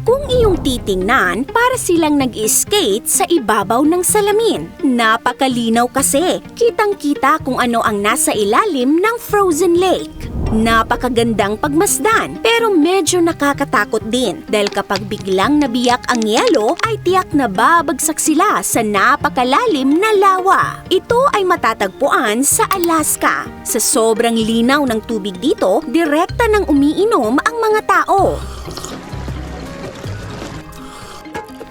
Kung iyong titingnan, para silang nag-skate sa ibabaw ng salamin. Napakalinaw kasi, kitang-kita kung ano ang nasa ilalim ng frozen lake. Napakagandang pagmasdan, pero medyo nakakatakot din dahil kapag biglang nabiyak ang yelo ay tiyak na babagsak sila sa napakalalim na lawa. Ito ay matatagpuan sa Alaska. Sa sobrang linaw ng tubig dito, direkta nang umiinom ang mga tao.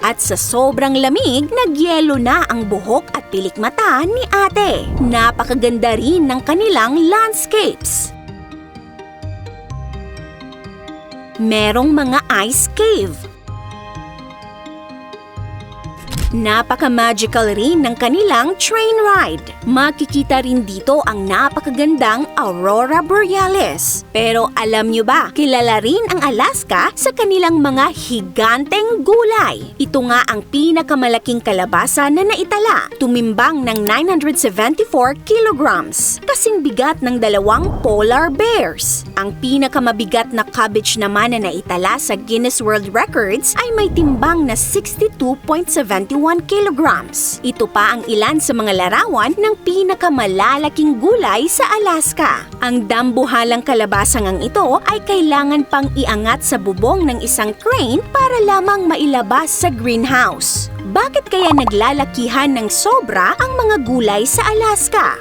At sa sobrang lamig, nagyelo na ang buhok at pilikmata ni ate. Napakaganda rin ng kanilang landscapes. Merong mga ice cave. Napaka-magical rin ng kanilang train ride. Makikita rin dito ang napakagandang Aurora Borealis. Pero alam nyo ba, kilala rin ang Alaska sa kanilang mga higanteng gulay. Ito nga ang pinakamalaking kalabasa na naitala, tumimbang ng 974 kilograms, kasing bigat ng 2 polar bears. Ang pinakamabigat na cabbage naman na naitala sa Guinness World Records ay may timbang na 62.71 kilograms. Ito pa ang ilan sa mga larawan ng pinakamalalaking gulay sa Alaska. Ang dambuhalang kalabasangang ito ay kailangan pang iangat sa bubong ng isang crane para lamang mailabas sa greenhouse. Bakit kaya naglalakihan ng sobra ang mga gulay sa Alaska?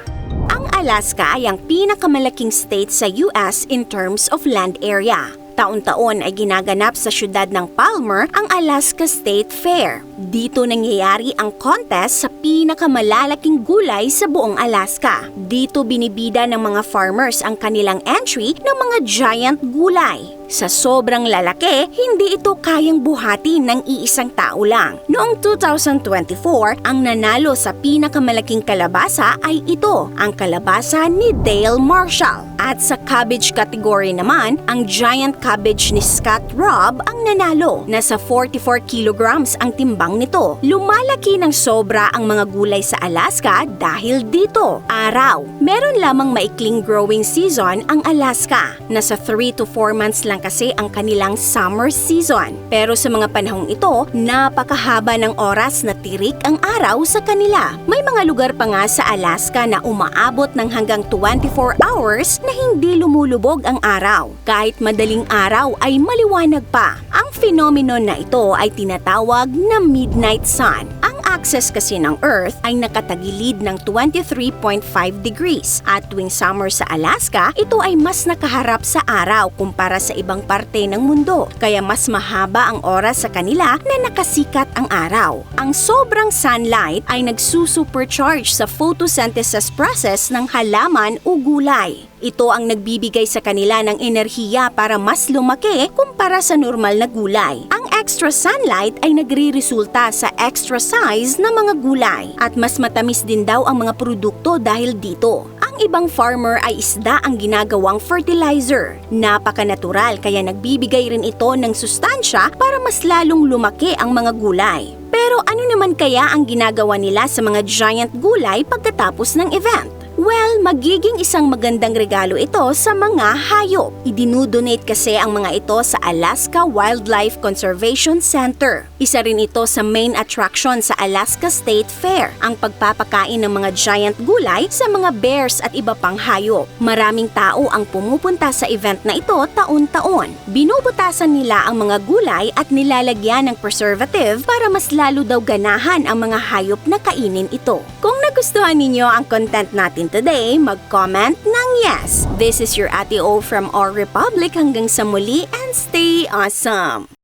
Ang Alaska ay ang pinakamalaking state sa US in terms of land area. Taon-taon ay ginaganap sa syudad ng Palmer ang Alaska State Fair. Dito nangyayari ang contest sa pinakamalalaking gulay sa buong Alaska. Dito binibida ng mga farmers ang kanilang entry ng mga giant gulay. Sa sobrang lalaki, hindi ito kayang buhatin ng iisang tao lang. Noong 2024, ang nanalo sa pinakamalaking kalabasa ay ito, ang kalabasa ni Dale Marshall. At sa cabbage category naman, ang giant cabbage ni Scott Robb ang nanalo. Nasa 44 kilograms ang timbang nito. Lumalaki ng sobra ang mga gulay sa Alaska dahil dito. Araw, meron lamang maikling growing season ang Alaska. Nasa 3 to 4 months lang kasi ang kanilang summer season. Pero sa mga panahong ito, napakahaba ng oras na tirik ang araw sa kanila. May mga lugar pa nga sa Alaska na umaabot ng hanggang 24 hours na hindi lumulubog ang araw. Kahit madaling araw ay maliwanag pa. Ang phenomenon na ito ay tinatawag na midnight sun. Ang axis kasi ng Earth ay nakatagilid ng 23.5 degrees at tuwing summer sa Alaska, ito ay mas nakaharap sa araw kumpara sa ibang parte ng mundo. Kaya mas mahaba ang oras sa kanila na nakasikat ang araw. Ang sobrang sunlight ay nagsusupercharge sa photosynthesis process ng halaman o gulay. Ito ang nagbibigay sa kanila ng enerhiya para mas lumaki kumpara sa normal na gulay. Ang extra sunlight ay nagre-resulta sa extra size na mga gulay at mas matamis din daw ang mga produkto dahil dito. Ang ibang farmer ay isda ang ginagawang fertilizer. Napaka-natural kaya nagbibigay rin ito ng sustansya para mas lalong lumaki ang mga gulay. Pero ano naman kaya ang ginagawa nila sa mga giant gulay pagkatapos ng event? Well, magiging isang magandang regalo ito sa mga hayop. Idinudonate kasi ang mga ito sa Alaska Wildlife Conservation Center. Isa rin ito sa main attraction sa Alaska State Fair, ang pagpapakain ng mga giant gulay sa mga bears at iba pang hayop. Maraming tao ang pumupunta sa event na ito taon-taon. Binubutasan nila ang mga gulay at nilalagyan ng preservative para mas lalo daw ganahan ang mga hayop na kainin ito. Kung nagustuhan ninyo ang content natin today, mag-comment ng yes. This is your Ate O from Our Republic. Hanggang sa muli and stay awesome!